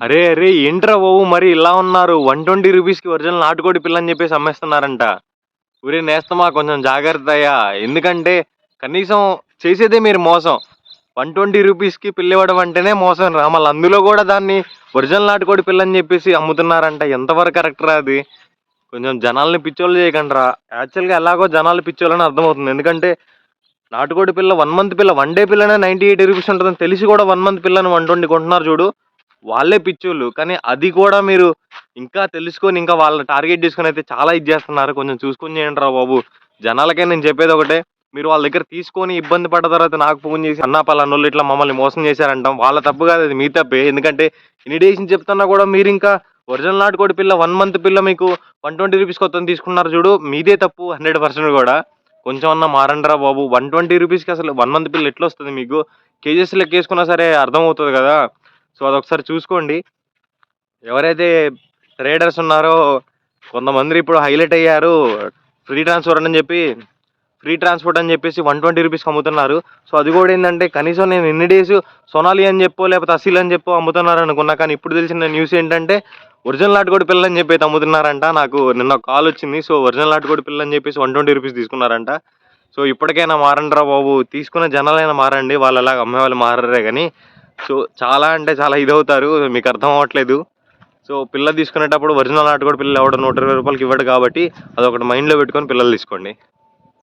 అరే అరే ఏంట్రా బాబు మరి ఇలా ఉన్నారు 120 రూపీస్కి ఒరిజినల్ నాటుకోడి పిల్ల అని చెప్పేసి అమ్మేస్తున్నారంట. ఊరే నేస్తమా కొంచెం జాగ్రత్త అయ్యా. ఎందుకంటే కనీసం చేసేదే మీరు మోసం. 120 రూపీస్కి పిల్ల ఇవ్వడం అంటేనే మోసం రా. మళ్ళీ అందులో కూడా దాన్ని ఒరిజినల్ నాటుకోడి పిల్ల అని చెప్పేసి అమ్ముతున్నారంట. ఎంతవరకు కరెక్ట్ రా అది? కొంచెం జనాల్ని పిచ్చోళ్ళు చేయకండి రా. యాక్చువల్గా ఎలాగో జనాలు పిచ్చోళ్ళని అర్థమవుతుంది. ఎందుకంటే నాటుకోడి పిల్ల 1 మంత్ పిల్ల, 1 డే పిల్లనే 98 రూపీస్ ఉంటుందని తెలిసి కూడా 1 మంత్ పిల్లని 120 కొంటున్నారు చూడు, వాళ్ళే పిచ్చోళ్ళు. కానీ అది కూడా మీరు ఇంకా తెలుసుకొని ఇంకా వాళ్ళని టార్గెట్ చేసుకొని అయితే చాలా ఇది చేస్తున్నారు. కొంచెం చూసుకొని చేయండి రా బాబు. జనాలకే నేను చెప్పేది ఒకటే, మీరు వాళ్ళ దగ్గర తీసుకొని ఇబ్బంది పడ్డ తర్వాత నాకు ఫోన్ చేసి అన్నా పలానోళ్ళు ఇట్లా మమ్మల్ని మోసం చేశారంటాం. వాళ్ళ తప్పు కాదు, అది మీ తప్పే. ఎందుకంటే ఇన్ని డేస్ నుంచి చెప్తున్నా కూడా మీరు ఇంకా ఒరిజినల్ నాటుకోడి పిల్ల 1 మంత్ పిల్ల మీకు 120 రూపీస్ కొత్తని తీసుకున్నారు చూడు, మీదే తప్పు 100% కూడా. కొంచెం అన్నా మారండి రా బాబు. 120 రూపీస్కి అసలు 1 మంత్ బిల్ ఎట్లా వస్తుంది మీకు? కేజెస్ లెక్క వేసుకున్నా సరే అర్థమవుతుంది కదా. సో అదొకసారి చూసుకోండి. ఎవరైతే ట్రేడర్స్ ఉన్నారో కొంతమంది ఇప్పుడు హైలైట్ అయ్యారు. ఫ్రీ ట్రాన్స్ఫర్ అని చెప్పి ఫ్రీ ట్రాన్స్పోర్ట్ అని చెప్పేసి 120 రూపీస్కి అమ్ముతున్నారు. సో అది కూడా ఏంటంటే కనీసం నేను ఎన్ని డేస్ సోనాలి అని చెప్పో లేకపోతే అసీల్ అని చెప్పో అమ్ముతున్నారు అనుకున్నా. కానీ ఇప్పుడు తెలిసిన న్యూస్ ఏంటంటే ఒరిజినల్ నాటుకోడి పిల్ల అని చెప్పి అయితే అమ్ముతున్నారంట. నాకు నిన్న కాల్ వచ్చింది. సో ఒరిజినల్ నాటుకోడి పిల్ల అని చెప్పేసి 120 రూపీస్ తీసుకున్నారంట. సో ఇప్పటికైనా మారండి రా బాబు. తీసుకున్న జనాలైనా మారండి. వాళ్ళు అలాగ అమ్మే వాళ్ళు మారరే కానీ. సో చాలా అంటే చాలా ఇదవుతారు. మీకు అర్థం అవ్వట్లేదు. సో పిల్ల తీసుకునేటప్పుడు ఒరిజినల్ నాటుకోడి పిల్ల ఎవడో 120 రూపాయలకి ఇవ్వడు కాబట్టి అదొకటి మైండ్లో పెట్టుకొని పిల్లలు తీసుకోండి.